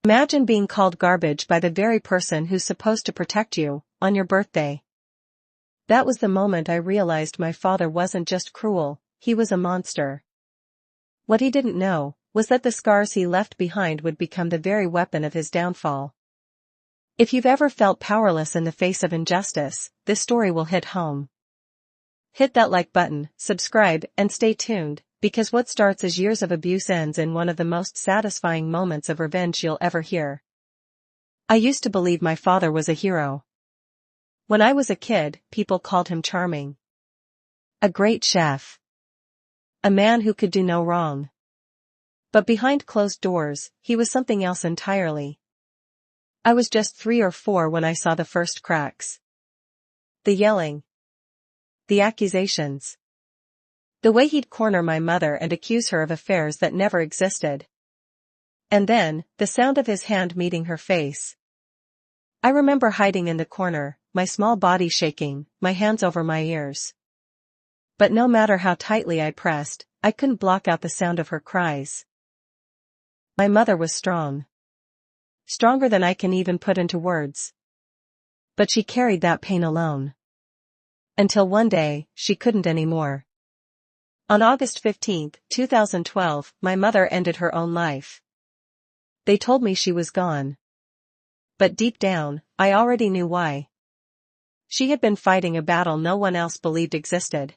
Imagine being called garbage by the very person who's supposed to protect you, on your birthday. That was the moment I realized my father wasn't just cruel, he was a monster. What he didn't know was that the scars he left behind would become the very weapon of his downfall. If you've ever felt powerless in the face of injustice, this story will hit home. Hit that like button, subscribe, and stay tuned, because what starts as years of abuse ends in one of the most satisfying moments of revenge you'll ever hear. I used to believe my father was a hero. When I was a kid, people called him charming. A great chef. A man who could do no wrong. But behind closed doors, he was something else entirely. I was just 3 or 4 when I saw the first cracks. The yelling. The accusations. The way he'd corner my mother and accuse her of affairs that never existed. And then, the sound of his hand meeting her face. I remember hiding in the corner, my small body shaking, my hands over my ears. But no matter how tightly I pressed, I couldn't block out the sound of her cries. My mother was strong. Stronger than I can even put into words. But she carried that pain alone. Until one day, she couldn't anymore. On August 15, 2012, my mother ended her own life. They told me she was gone. But deep down, I already knew why. She had been fighting a battle no one else believed existed.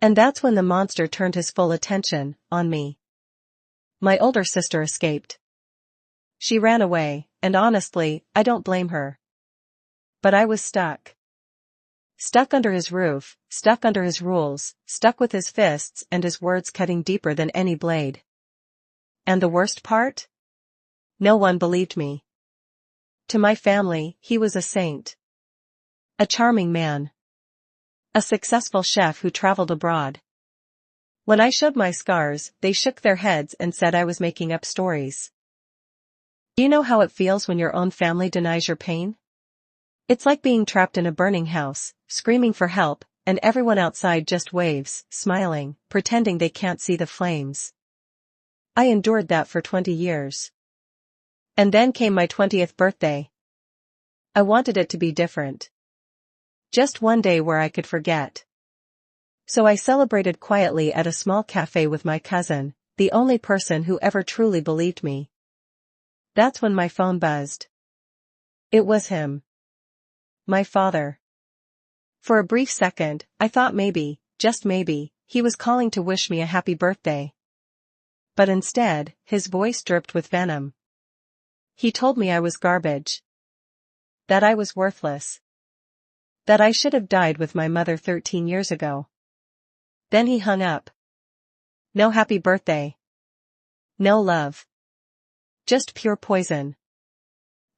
And that's when the monster turned his full attention on me. My older sister escaped. She ran away, and honestly, I don't blame her. But I was stuck. Stuck under his roof, stuck under his rules, stuck with his fists and his words cutting deeper than any blade. And the worst part? No one believed me. To my family, he was a saint. A charming man. A successful chef who traveled abroad. When I showed my scars, they shook their heads and said I was making up stories. Do you know how it feels when your own family denies your pain? It's like being trapped in a burning house, screaming for help, and everyone outside just waves, smiling, pretending they can't see the flames. I endured that for 20 years. And then came my 20th birthday. I wanted it to be different. Just one day where I could forget. So I celebrated quietly at a small cafe with my cousin, the only person who ever truly believed me. That's when my phone buzzed. It was him. My father. For a brief second, I thought maybe, just maybe, he was calling to wish me a happy birthday. But instead, his voice dripped with venom. He told me I was garbage. That I was worthless. That I should have died with my mother 13 years ago. Then he hung up. No happy birthday. No love. Just pure poison.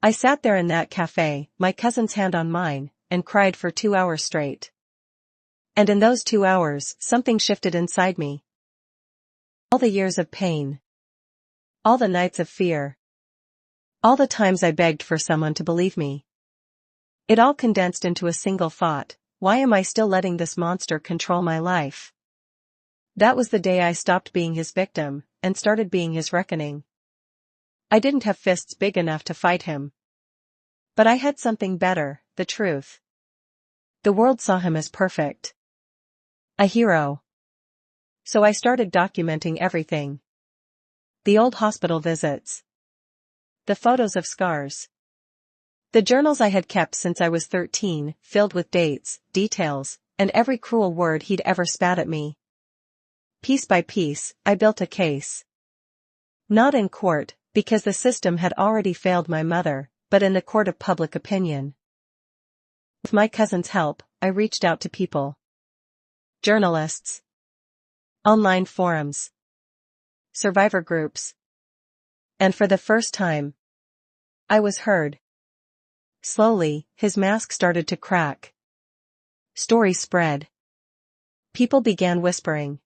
I sat there in that cafe, my cousin's hand on mine, and cried for 2 hours straight. And in those 2 hours, something shifted inside me. All the years of pain. All the nights of fear. All the times I begged for someone to believe me. It all condensed into a single thought: why am I still letting this monster control my life? That was the day I stopped being his victim, and started being his reckoning. I didn't have fists big enough to fight him. But I had something better, the truth. The world saw him as perfect. A hero. So I started documenting everything. The old hospital visits. The photos of scars. The journals I had kept since I was 13, filled with dates, details, and every cruel word he'd ever spat at me. Piece by piece, I built a case. Not in court, because the system had already failed my mother, but in the court of public opinion. With my cousin's help, I reached out to people. Journalists. Online forums. Survivor groups. And for the first time, I was heard. Slowly, his mask started to crack. Stories spread. People began whispering.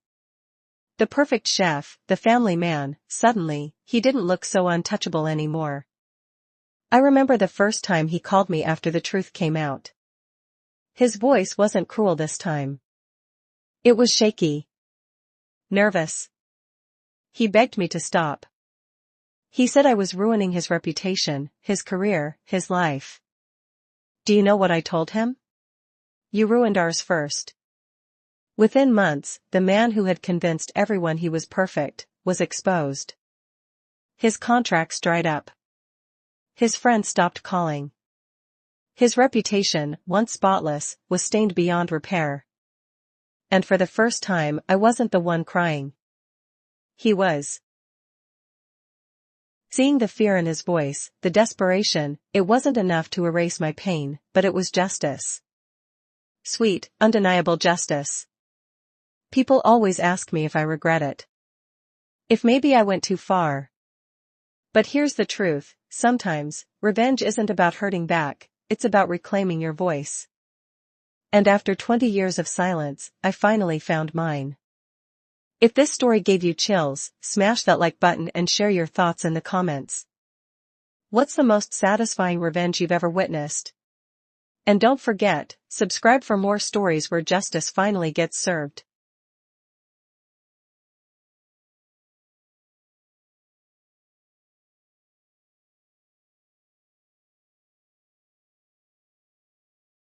The perfect chef, the family man, suddenly, he didn't look so untouchable anymore. I remember the first time he called me after the truth came out. His voice wasn't cruel this time. It was shaky. Nervous. He begged me to stop. He said I was ruining his reputation, his career, his life. Do you know what I told him? You ruined ours first. Within months, the man who had convinced everyone he was perfect was exposed. His contracts dried up. His friends stopped calling. His reputation, once spotless, was stained beyond repair. And for the first time, I wasn't the one crying. He was. Seeing the fear in his voice, the desperation, it wasn't enough to erase my pain, but it was justice. Sweet, undeniable justice. People always ask me if I regret it. If maybe I went too far. But here's the truth, sometimes, revenge isn't about hurting back, it's about reclaiming your voice. And after 20 years of silence, I finally found mine. If this story gave you chills, smash that like button and share your thoughts in the comments. What's the most satisfying revenge you've ever witnessed? And don't forget, subscribe for more stories where justice finally gets served.